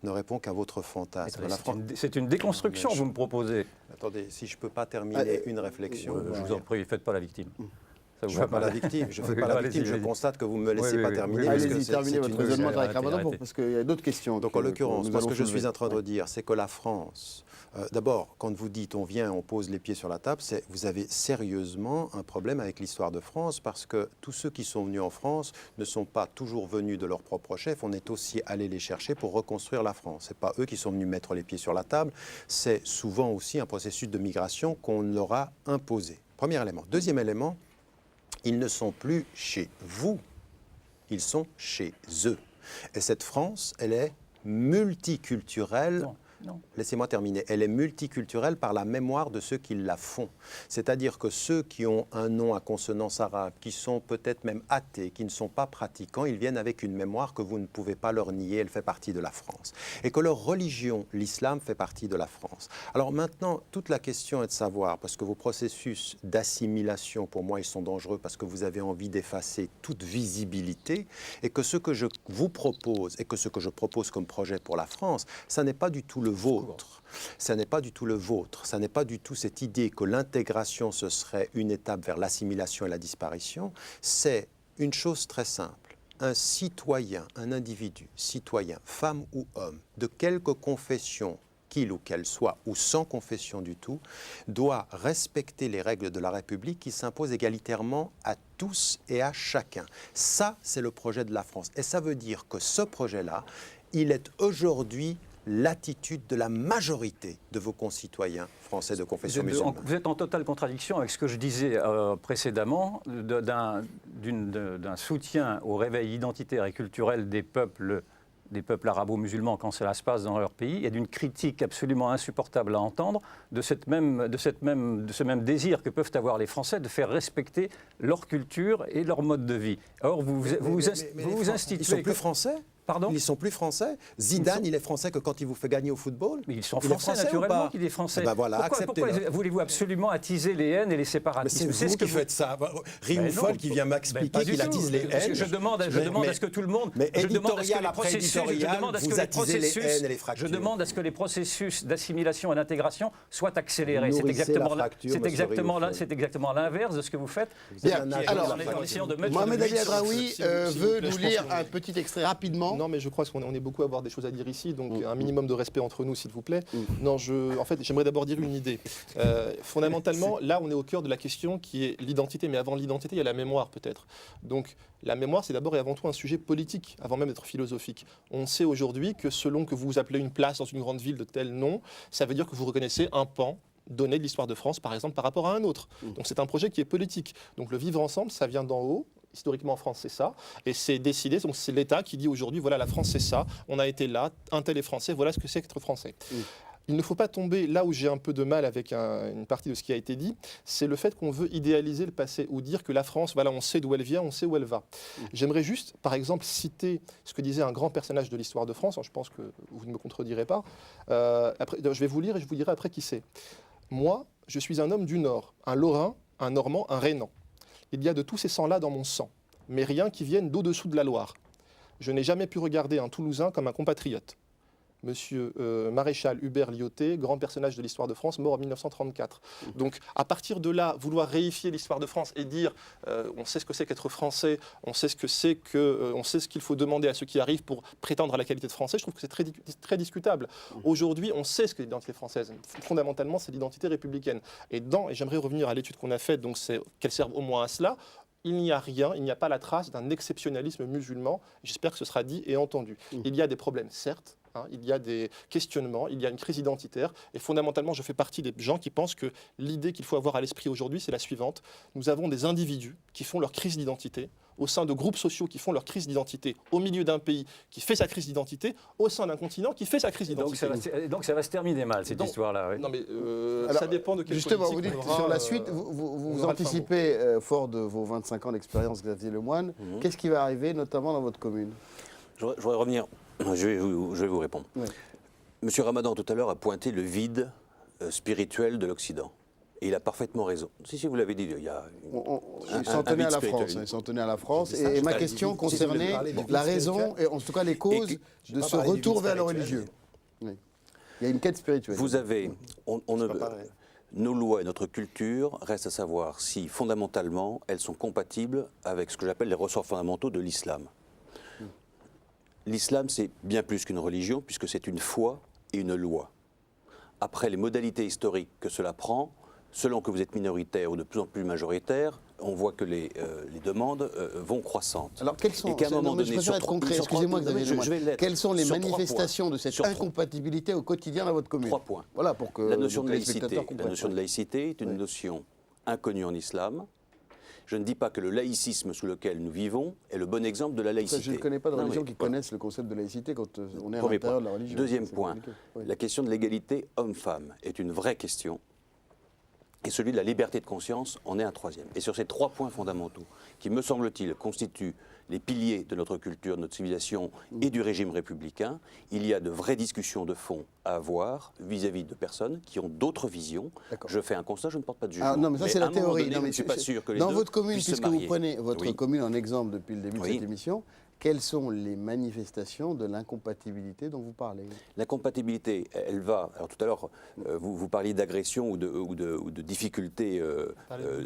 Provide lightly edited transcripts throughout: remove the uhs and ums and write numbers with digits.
ne répond qu'à votre fantasme. C'est une déconstruction que vous me proposez. Attendez, si je ne peux pas terminer une réflexion... Je vous en prie, faites pas la victime. Je ne fais pas la victime, je constate que vous ne me laissez pas terminer. Allez-y, terminez votre raisonnement avec Ramadan, parce qu'il y a d'autres questions. Donc en l'occurrence, ce que je suis en train de dire, c'est que la France, d'abord, quand vous dites on vient, on pose les pieds sur la table, vous avez sérieusement un problème avec l'histoire de France, parce que tous ceux qui sont venus en France ne sont pas toujours venus de leur propre chef, on est aussi allé les chercher pour reconstruire la France. Ce n'est pas eux qui sont venus mettre les pieds sur la table, c'est souvent aussi un processus de migration qu'on leur a imposé. Premier élément. Deuxième élément, ils ne sont plus chez vous, ils sont chez eux. Et cette France, elle est multiculturelle. Non. Laissez-moi terminer. Elle est multiculturelle par la mémoire de ceux qui la font. C'est-à-dire que ceux qui ont un nom à consonance arabe, qui sont peut-être même athées, qui ne sont pas pratiquants, ils viennent avec une mémoire que vous ne pouvez pas leur nier, elle fait partie de la France. Et que leur religion, l'islam, fait partie de la France. Alors maintenant, toute la question est de savoir, parce que vos processus d'assimilation, pour moi, ils sont dangereux parce que vous avez envie d'effacer toute visibilité, et que ce que je vous propose, et que ce que je propose comme projet pour la France, ça n'est pas du tout le vôtre. Ça n'est pas du tout le vôtre. Ça n'est pas du tout cette idée que l'intégration, ce serait une étape vers l'assimilation et la disparition. C'est une chose très simple. Un citoyen, un individu, citoyen, femme ou homme, de quelque confession qu'il ou qu'elle soit, ou sans confession du tout, doit respecter les règles de la République qui s'imposent égalitairement à tous et à chacun. Ça, c'est le projet de la France. Et ça veut dire que ce projet-là, il est aujourd'hui l'attitude de la majorité de vos concitoyens français de confession musulmane. Vous êtes en totale contradiction avec ce que je disais précédemment d'un soutien au réveil identitaire et culturel des peuples arabo-musulmans quand cela se passe dans leur pays, et d'une critique absolument insupportable à entendre de ce même désir que peuvent avoir les Français de faire respecter leur culture et leur mode de vie. Or, vous instituez... Ils sont plus français ? Pardon ? Ils sont plus français. Zidane, il est français que quand il vous fait gagner au football. Mais ils sont français, naturellement qu'il est français. Ben voilà, pourquoi voulez-vous absolument attiser les haines et les séparatismes? C'est vous qui faites ça. Rioufol qui vient m'expliquer qu'il attise les haines. Je demande à ce que tout le monde... Mais éditorial après éditorial, vous attisez les haines et les fractures. Je demande à ce que les processus d'assimilation et d'intégration soient accélérés. C'est exactement l'inverse de ce que vous faites. Bien, alors, Mohamed Ali Hadraoui veut nous lire un petit extrait rapidement. Non, mais je crois qu'on est beaucoup à avoir des choses à dire ici, donc un minimum de respect entre nous, s'il vous plaît. Non, en fait, j'aimerais d'abord dire une idée. Fondamentalement, là, on est au cœur de la question qui est l'identité, mais avant l'identité, il y a la mémoire, peut-être. Donc, la mémoire, c'est d'abord et avant tout un sujet politique, avant même d'être philosophique. On sait aujourd'hui que selon que vous appelez une place dans une grande ville de tel nom, ça veut dire que vous reconnaissez un pan donné de l'histoire de France, par exemple, par rapport à un autre. Donc, c'est un projet qui est politique. Donc, le vivre ensemble, ça vient d'en haut. Historiquement, en France, c'est ça. Et c'est décidé, donc c'est l'État qui dit aujourd'hui, voilà, la France, c'est ça. On a été là, un tel est français, voilà ce que c'est qu'être français. Il ne faut pas tomber là où j'ai un peu de mal avec une partie de ce qui a été dit, c'est le fait qu'on veut idéaliser le passé ou dire que la France, voilà, on sait d'où elle vient, on sait où elle va. J'aimerais juste, par exemple, citer ce que disait un grand personnage de l'histoire de France, je pense que vous ne me contredirez pas. Après, je vais vous lire et je vous dirai après qui c'est. Moi, je suis un homme du Nord, un Lorrain, un Normand, un Rhénan. Il y a de tous ces sangs-là dans mon sang, mais rien qui vienne d'au-dessous de la Loire. Je n'ai jamais pu regarder un Toulousain comme un compatriote. Monsieur Maréchal Hubert Lyautey, grand personnage de l'histoire de France, mort en 1934. Donc, à partir de là, vouloir réifier l'histoire de France et dire on sait ce que c'est qu'être français, on sait ce qu'il faut demander à ceux qui arrivent pour prétendre à la qualité de français, je trouve que c'est très discutable. Aujourd'hui, on sait ce qu'est l'identité française. Fondamentalement, c'est l'identité républicaine. Et j'aimerais revenir à l'étude qu'on a faite, donc c'est qu'elle serve au moins à cela. Il n'y a rien, il n'y a pas la trace d'un exceptionnalisme musulman. J'espère que ce sera dit et entendu. Il y a des problèmes, certes. Il y a des questionnements, il y a une crise identitaire. Et fondamentalement, je fais partie des gens qui pensent que l'idée qu'il faut avoir à l'esprit aujourd'hui, c'est la suivante. Nous avons des individus qui font leur crise d'identité, au sein de groupes sociaux qui font leur crise d'identité, au milieu d'un pays qui fait sa crise d'identité, au sein d'un continent qui fait sa crise d'identité. Donc ça va se terminer mal, cette histoire-là. Oui. Non, mais alors, ça dépend de quelle justement, politique vous dites sur la suite, vous anticipez, fort de vos 25 ans d'expérience, Xavier Lemoine, qu'est-ce qui va arriver, notamment dans votre commune? Je voudrais revenir, je vais vous répondre. Oui. Monsieur Ramadan, tout à l'heure, a pointé le vide spirituel de l'Occident. Et il a parfaitement raison. Si, vous l'avez dit, il y a Ils s'en tenaient à la vide France. spirituel. Ils s'en tenaient à la France. C'est ça, Et ma je question si concernait vous voulez parler la du vide raison, spirituel. et en tout cas les causes J'ai de pas ce parlé du retour vide vers le spirituel, religieux. Oui. Il y a une quête spirituelle. Vous avez, C'est pas pareil. nos lois et notre culture restent à savoir si fondamentalement elles sont compatibles avec ce que j'appelle les ressorts fondamentaux de l'islam. L'islam, c'est bien plus qu'une religion puisque c'est une foi et une loi. Après les modalités historiques que cela prend, selon que vous êtes minoritaire ou de plus en plus majoritaire, on voit que les demandes vont croissantes. Alors, quelles sont, Et qu'à un moment non, mais je donné, préfère sur être trois- concret, sur trois- excusez-moi non, mais Xavier je vais Lemoine. l'être. Quelles sont les Sur 3 manifestations points. de cette Sur 3 incompatibilité au quotidien dans votre commune 3 points. Voilà, pour que La notion nos de laïcité. téléspectateurs La comprennent. notion de laïcité est une notion inconnue en islam. Je ne dis pas que le laïcisme sous lequel nous vivons est le bon exemple de la Ça, laïcité. je ne connais pas de Non, religion mais qui voilà. connaissent le concept de laïcité quand on est à Premier l'intérieur point. de la religion. Deuxième C'est point, compliqué. Oui. la question de l'égalité homme-femme est une vraie question. Et celui de la liberté de conscience en est un troisième. Et sur ces 3 points fondamentaux, qui me semble-t-il constituent les piliers de notre culture, de notre civilisation et du régime républicain, il y a de vraies discussions de fond à avoir vis-à-vis de personnes qui ont d'autres visions. D'accord. Je fais un constat, je ne porte pas de jugement. Ah, non, mais ça, c'est à la un moment théorie. donné, Non, je mais ne suis pas sûr que les dans deux votre commune, puissent se puisque vous marier. prenez votre Oui. commune en exemple depuis le début de Oui. cette émission, quelles sont les manifestations de l'incompatibilité dont vous parlez? La compatibilité, elle va. Alors tout à l'heure, vous parliez d'agression ou de difficultés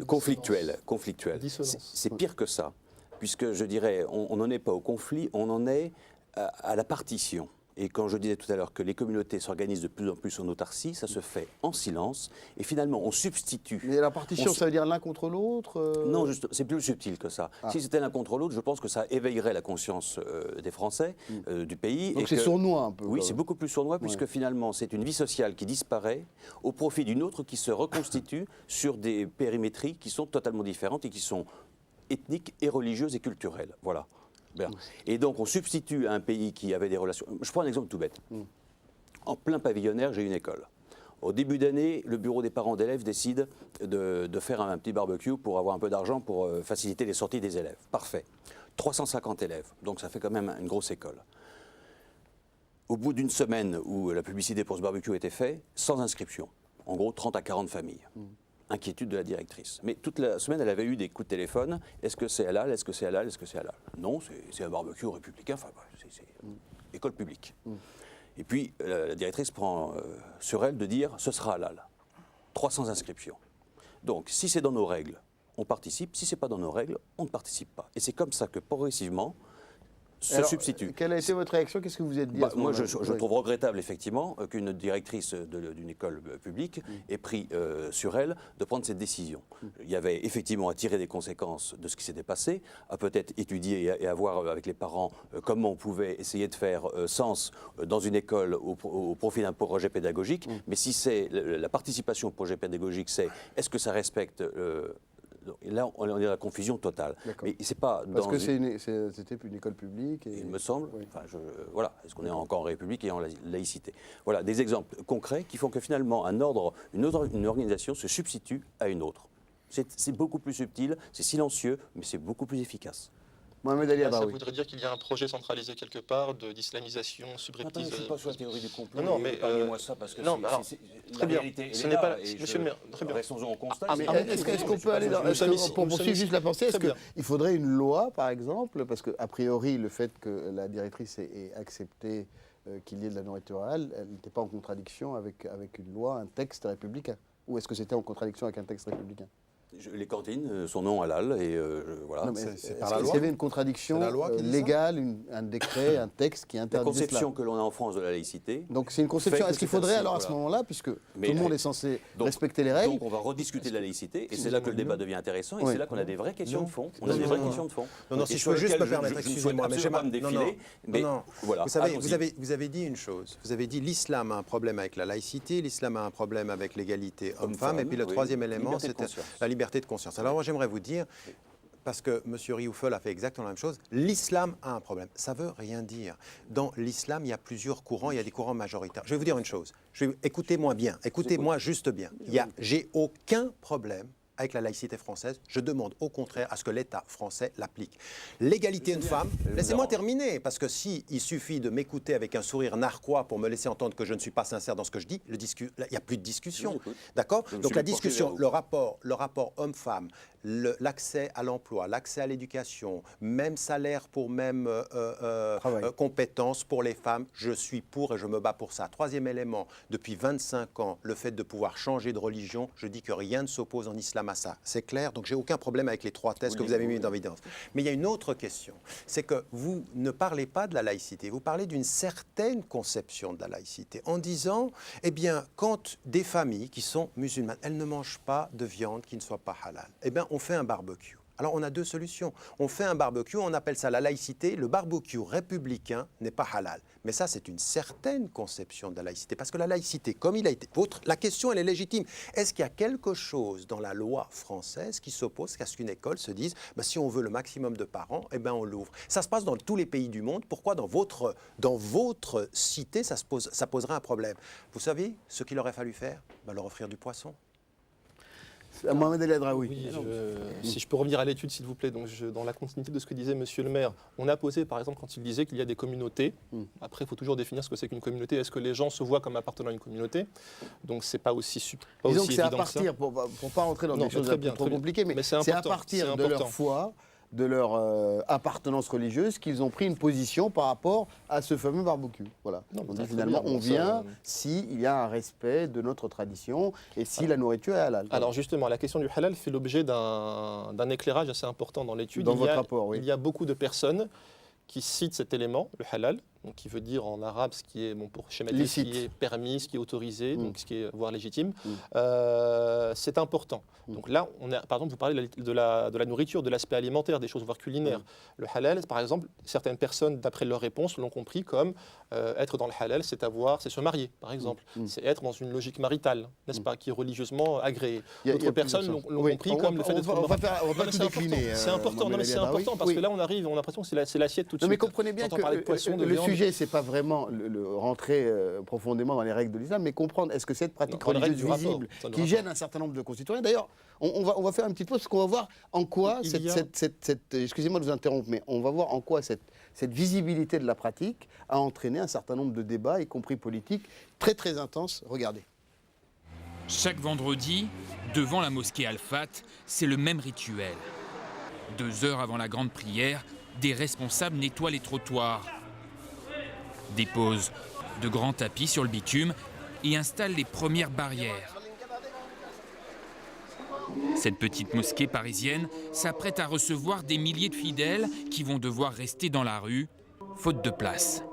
conflictuelles. Dissonance. C'est pire que ça, puisque je dirais, on n'en est pas au conflit, on en est à la partition. Et quand je disais tout à l'heure que les communautés s'organisent de plus en plus en autarcie, ça se fait en silence. Et finalement, on substitue. Mais la partition, ça veut dire l'un contre l'autre Non, c'est plus subtil que ça. Ah. Si c'était l'un contre l'autre, je pense que ça éveillerait la conscience des Français, du pays. Donc et c'est que- sournois un peu. Oui, quand c'est même. beaucoup plus sournois, puisque finalement, c'est une vie sociale qui disparaît au profit d'une autre qui se reconstitue sur des périmétries qui sont totalement différentes et qui sont ethniques et religieuses et culturelles. Voilà. Bien. Et donc, on substitue à un pays qui avait des relations. Je prends un exemple tout bête. En plein pavillonnaire, j'ai une école. Au début d'année, le bureau des parents d'élèves décide de faire un petit barbecue pour avoir un peu d'argent pour faciliter les sorties des élèves. Parfait. 350 élèves, donc ça fait quand même une grosse école. Au bout d'une semaine où la publicité pour ce barbecue était faite, sans inscription. En gros, 30 à 40 familles. Inquiétude de la directrice. Mais toute la semaine, elle avait eu des coups de téléphone. Est-ce que c'est halal? Est-ce que c'est halal? Est-ce que c'est halal? Non, c'est un barbecue républicain. Enfin, c'est école publique. Et puis, la directrice prend sur elle de dire ce sera halal. 300 inscriptions. Donc, si c'est dans nos règles, on participe. Si c'est pas dans nos règles, on ne participe pas. Et c'est comme ça que progressivement se Alors, substitue. Quelle a été votre réaction? Qu'est-ce que vous êtes dit à ce Moi, moment-là? je trouve regrettable, effectivement, qu'une directrice d'une école publique ait pris sur elle de prendre cette décision. Il y avait effectivement à tirer des conséquences de ce qui s'était passé, à peut-être étudier et à voir avec les parents comment on pouvait essayer de faire sens dans une école au profit d'un projet pédagogique. Mais si c'est la participation au projet pédagogique, c'est est-ce que ça respecte... Et là, on est dans la confusion totale. D'accord. Mais c'est pas Parce dans que une- c'était une école publique. Et... il me semble. Oui. Enfin, voilà, est-ce qu'on est encore en République et en laïcité? Voilà, des exemples concrets qui font que finalement un ordre, une organisation se substitue à une autre. C'est beaucoup plus subtil, c'est silencieux, mais c'est beaucoup plus efficace. Mohamed Ali Là, ça Abaoui. voudrait dire qu'il y a un projet centralisé quelque part d'islamisation subreptice. Je ne suis pas sur la théorie du complot. Non, mais, parlez-moi ça parce que non, mais alors, très bien. Ce n'est pas- monsieur le maire, très bien. Restons-en au constat. Mais c'est- est-ce qu'on peut aller dans... Nous est-ce sommes que- ici, pour nous sommes poursuivre ici. juste la pensée, est-ce Très bien. qu'il faudrait une loi, par exemple, parce qu'a priori, le fait que la directrice ait accepté qu'il y ait de la nourriture halal, elle n'était pas en contradiction avec une loi, un texte républicain? Ou est-ce que c'était en contradiction avec un texte républicain? Les cantines sont non halal et voilà. Non, mais c'est est-ce par la qu'il loi. y avait une contradiction C'est la loi qui dit ça légale, un décret, un texte qui La interdisait conception cela? que l'on a en France de la laïcité. Donc c'est une conception. fait que Est-ce qu'il c'est faudrait ainsi, alors à ce voilà. moment-là, puisque Mais tout le monde la- est censé donc- respecter les règles, Donc on va rediscuter de la laïcité et c'est là que le débat devient intéressant et Oui. c'est là qu'on a des vraies questions Non. de fond. On Non, a des non, vraies non. questions de fond. Non, non, Et si je sur peux juste lesquelles me permettre, je ne souhaite excusez-moi, mais absolument j'aimerais- pas me défiler, mais non. voilà. Vous savez, allons-y. vous avez dit une chose. Vous avez dit l'islam a un problème avec la laïcité, l'islam a un problème avec l'égalité homme-femme, et puis le oui. troisième élément, Liberté de c'était conscience. la liberté de conscience. Alors moi, j'aimerais vous dire, parce que M. Rioufol a fait exactement la même chose, l'islam a un problème. Ça ne veut rien dire. Dans l'islam, il y a plusieurs courants, il y a des courants majoritaires. Je vais vous dire une chose. Écoutez-moi bien, écoutez-moi juste bien. J'ai aucun problème avec la laïcité française. Je demande au contraire à ce que l'État français l'applique. L'égalité homme-femme, laissez-moi terminer, parce que si il suffit de m'écouter avec un sourire narquois pour me laisser entendre que je ne suis pas sincère dans ce que je dis, il n'y a plus de discussion. D'accord? Donc la discussion, le rapport homme-femme, l'accès à l'emploi, l'accès à l'éducation, même salaire pour même compétences pour les femmes, je suis pour et je me bats pour ça. Troisième élément, depuis 25 ans, le fait de pouvoir changer de religion, je dis que rien ne s'oppose en islam à ça. C'est clair, donc j'ai aucun problème avec les 3 thèses que vous avez mis en évidence. Mais il y a une autre question, c'est que vous ne parlez pas de la laïcité, vous parlez d'une certaine conception de la laïcité en disant, eh bien, quand des familles qui sont musulmanes, elles ne mangent pas de viande qui ne soit pas halal, eh bien, on fait un barbecue. Alors, on a 2 solutions. On fait un barbecue, on appelle ça la laïcité. Le barbecue républicain n'est pas halal. Mais ça, c'est une certaine conception de la laïcité. Parce que la laïcité, comme il a été... La question, elle est légitime. Est-ce qu'il y a quelque chose dans la loi française qui s'oppose à ce qu'une école se dise si on veut le maximum de parents, eh ben on l'ouvre. Ça se passe dans tous les pays du monde. Pourquoi dans votre cité, ça poserait un problème? Vous savez ce qu'il aurait fallu faire? Leur offrir du poisson. Mohamed El Hadraoui. Oui, si je peux revenir à l'étude, s'il vous plaît. Donc, dans la continuité de ce que disait Monsieur le maire, on a posé, par exemple, quand il disait qu'il y a des communautés. Après, il faut toujours définir ce que c'est qu'une communauté. Est-ce que les gens se voient comme appartenant à une communauté? Donc, c'est pas aussi Disons que c'est à évident partir, pour pas rentrer dans des choses trop compliquées, mais c'est à partir de leur foi, de leur appartenance religieuse qu'ils ont pris une position par rapport à ce fameux barbecue. Voilà. On dit finalement, on vient s'il y a un respect de notre tradition et si la nourriture est halal. Alors justement, la question du halal fait l'objet d'un éclairage assez important dans l'étude. Dans votre rapport, oui. Il y a beaucoup de personnes qui citent cet élément, le halal, donc qui veut dire en arabe ce qui est, pour schématiser, ce qui est permis, ce qui est autorisé, donc ce qui est voire légitime. C'est important. Donc là, par exemple, vous parlez de la nourriture, de l'aspect alimentaire, des choses voire culinaires. Le halal, par exemple, certaines personnes, d'après leurs réponses, l'ont compris comme être dans le halal, c'est se marier, par exemple. C'est être dans une logique maritale, n'est-ce pas, qui est religieusement agréée. D'autres personnes l'ont compris comme le fait d'être... On va pas tout décliner. C'est important, non mais c'est important, parce que là, on a l'impression que c'est l'assiette tout de suite. Mais comprenez bien que le sujet, c'est pas vraiment rentrer profondément dans les règles de l'islam, mais comprendre est-ce que cette pratique religieuse visible qui gêne un certain nombre de concitoyens. D'ailleurs, on va faire une petite pause parce qu'on va voir en quoi excusez-moi de vous interrompre, mais on va voir en quoi cette visibilité de la pratique a entraîné un certain nombre de débats, y compris politiques, très très intenses. Regardez. Chaque vendredi, devant la mosquée Al-Fat, c'est le même rituel. 2 heures avant la grande prière, des responsables nettoient les trottoirs, déposent de grands tapis sur le bitume et installent les premières barrières. Cette petite mosquée parisienne s'apprête à recevoir des milliers de fidèles qui vont devoir rester dans la rue, faute de place.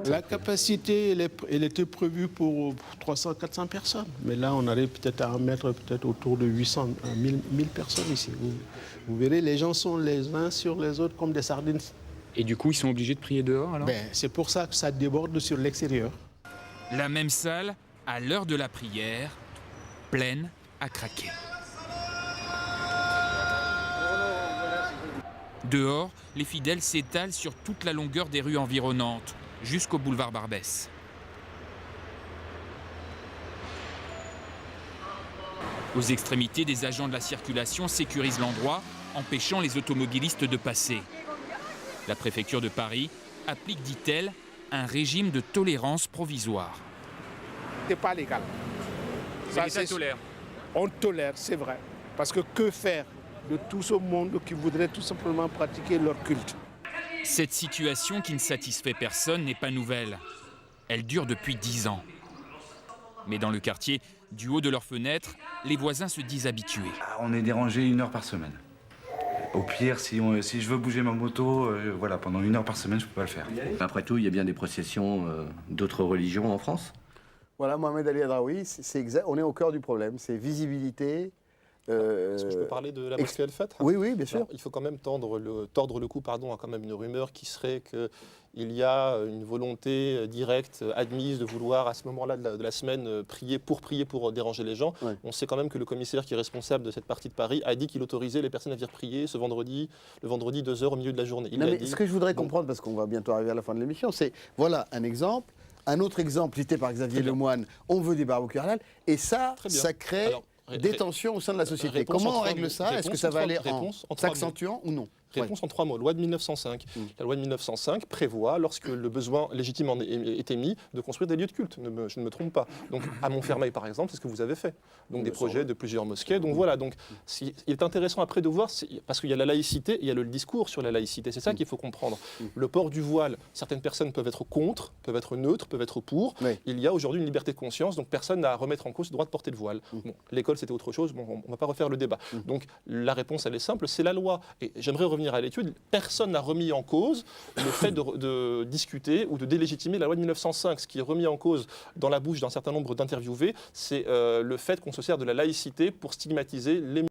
La capacité, elle était prévue pour 300-400 personnes. Mais là, on arrive peut-être à en mettre autour de 800 1000 personnes ici. Vous verrez, les gens sont les uns sur les autres comme des sardines. Et du coup, ils sont obligés de prier dehors alors? C'est pour ça que ça déborde sur l'extérieur. La même salle, à l'heure de la prière, pleine à craquer. Dehors, les fidèles s'étalent sur toute la longueur des rues environnantes, jusqu'au boulevard Barbès. Aux extrémités, des agents de la circulation sécurisent l'endroit, empêchant les automobilistes de passer. La préfecture de Paris applique, dit-elle, un régime de tolérance provisoire. C'est pas légal. Ça, c'est tolère. On tolère, c'est vrai. Parce que faire de tout ce monde qui voudrait tout simplement pratiquer leur culte? Cette situation qui ne satisfait personne n'est pas nouvelle. Elle dure depuis 10 ans. Mais dans le quartier, du haut de leurs fenêtres, les voisins se disent habitués. On est dérangé 1 heure par semaine. Au pire, si je veux bouger ma moto, pendant 1 heure par semaine, je ne peux pas le faire. Après tout, il y a bien des processions d'autres religions en France. Voilà, Mohamed El Hadraoui, on est au cœur du problème. C'est visibilité. Est-ce que je peux parler de la mosquée Al-Fat? Oui, bien sûr. Alors, il faut quand même tordre le cou à quand même une rumeur qui serait qu'il y a une volonté directe, admise, de vouloir à ce moment-là de la semaine prier pour déranger les gens. Ouais. On sait quand même que le commissaire qui est responsable de cette partie de Paris a dit qu'il autorisait les personnes à venir prier le vendredi 2 heures au milieu de la journée. Ce que je voudrais comprendre, parce qu'on va bientôt arriver à la fin de l'émission, c'est voilà un exemple. Un autre exemple cité par Xavier Lemoine, on veut des barbecues halal, et ça crée des tensions au sein de la société. Comment on règle ça? Est-ce que ça va aller en s'accentuant ou non? Réponse en 3 mots. Loi de 1905. La loi de 1905 prévoit, lorsque le besoin légitime en est émis, de construire des lieux de culte. Je ne me trompe pas. Donc, à Montfermeil, par exemple, c'est ce que vous avez fait. Donc, des projets de plusieurs mosquées. Donc, voilà. Donc, il est intéressant après de voir, parce qu'il y a la laïcité et il y a le discours sur la laïcité. C'est ça qu'il faut comprendre. Le port du voile, certaines personnes peuvent être contre, peuvent être neutres, peuvent être pour. Oui. Il y a aujourd'hui une liberté de conscience, donc personne n'a à remettre en cause le droit de porter le voile. Bon, l'école, c'était autre chose. Bon, on ne va pas refaire le débat. Donc, la réponse, elle est simple, c'est la loi. Et j'aimerais revenir à l'étude. Personne n'a remis en cause le fait de discuter ou de délégitimer la loi de 1905. Ce qui est remis en cause dans la bouche d'un certain nombre d'interviewés, c'est le fait qu'on se sert de la laïcité pour stigmatiser les